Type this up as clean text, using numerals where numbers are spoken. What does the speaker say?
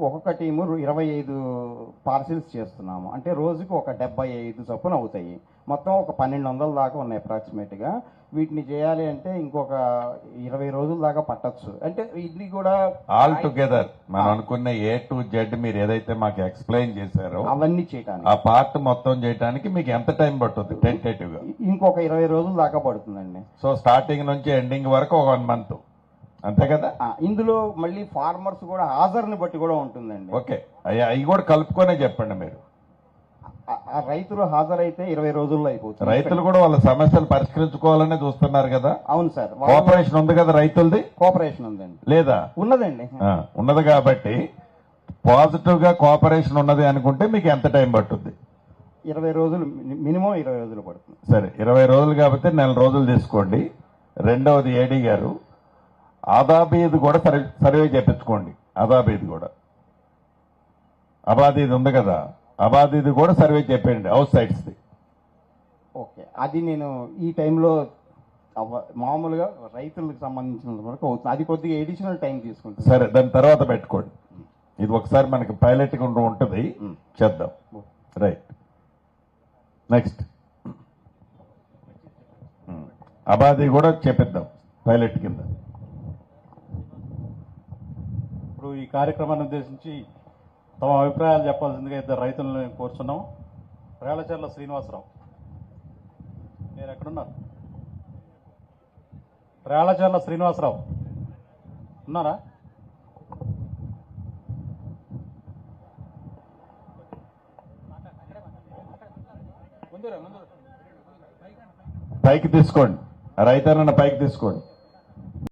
ఒక్కొక్క team 25 parcels చేస్తున్నాము. అంటే రోజుకి ఒక 75 చొప్పున అవుతాయి. మొత్తం ఒక 1200 దాకా ఉన్నాయి అప్రాక్సిమేట్గా. వీటిని చేయాలి అంటే ఇంకొక 20 రోజుల దాకా పట్టచ్చు. అంటే ఇది కూడా ఆల్ టుగెదర్ మనం అనుకున్న A to Z మీరు ఏదైతే మాకు ఎక్స్ప్లెయిన్ చేశారో అవన్నీ చేయడానికి, ఆ పార్ట్ మొత్తం చేయడానికి మీకు ఎంత టైం పడుతుంది టెంటేటివ్ గా? ఇంకొక 20 రోజుల దాకా పడుతుందండి. సో స్టార్టింగ్ నుంచి ఎండింగ్ వరకు ఒక 1 month, అంతే కదా? ఇందులో మళ్ళీ ఫార్మర్స్ కూడా హాజరుని బట్టి కూడా ఉంటుందండి. ఓకే, అవి కూడా కలుపుకొనే చెప్పండి మీరు. ఆ రైతులు హాజరైతే 20 రోజుల్లో అయిపోతుంది. రైతులు కూడా వాళ్ళ సమస్యలు పరిష్కరించుకోవాలనే చూస్తున్నారు కదా. అవును సార్, కోఆపరేషన్ ఉంది కదా రైతులది? కోఆపరేషన్ ఉందండి. లేదా? ఉన్నదండి. ఉన్నది కాబట్టి పాజిటివ్ గా కోఆపరేషన్ ఉన్నది అనుకుంటే మీకు ఎంత టైం పట్టుద్ది? 20 రోజులు, మినిమం 20 రోజులు పడుతుంది. సరే, 20 రోజులు కాబట్టి 4 రోజులు తీసుకోండి. రెండవది ఏడీ గారు, ఆదాబీది కూడా సర్వే చేపించుకోండి. ఆదాబీది కూడా, అబాదీది ఉంది కదా, అబాదీది కూడా సర్వే చెప్పండి, హౌస్ సైట్స్ ది. ఓకే, అది నేను ఈ టైంలో మామూలుగా రైతులకు సంబంధించిన వరకు అవుతుంది. అది కొద్దిగా ఎడిషనల్ టైం తీసుకుంటుంది. సరే, దాని తర్వాత పెట్టుకోండి. ఇది ఒకసారి మనకి పైలట్ ఉంటుంది, చేద్దాం. రైట్, నెక్స్ట్ అబాదీ కూడా చెప్పిద్దాం పైలట్ కింద. ఇప్పుడు ఈ కార్యక్రమాన్ని ఉద్దేశించి తమ అభిప్రాయాలు చెప్పాల్సిందిగా 2 రైతులను కోరుచున్నాం. రేళ్లచెర్ల శ్రీనివాసరావు, మీరు ఎక్కడున్నారు? రేళ్లచెర్ల శ్రీనివాసరావు ఉన్నారా? పైకి తీసుకోండి, రైతన్న పైకి తీసుకోండి.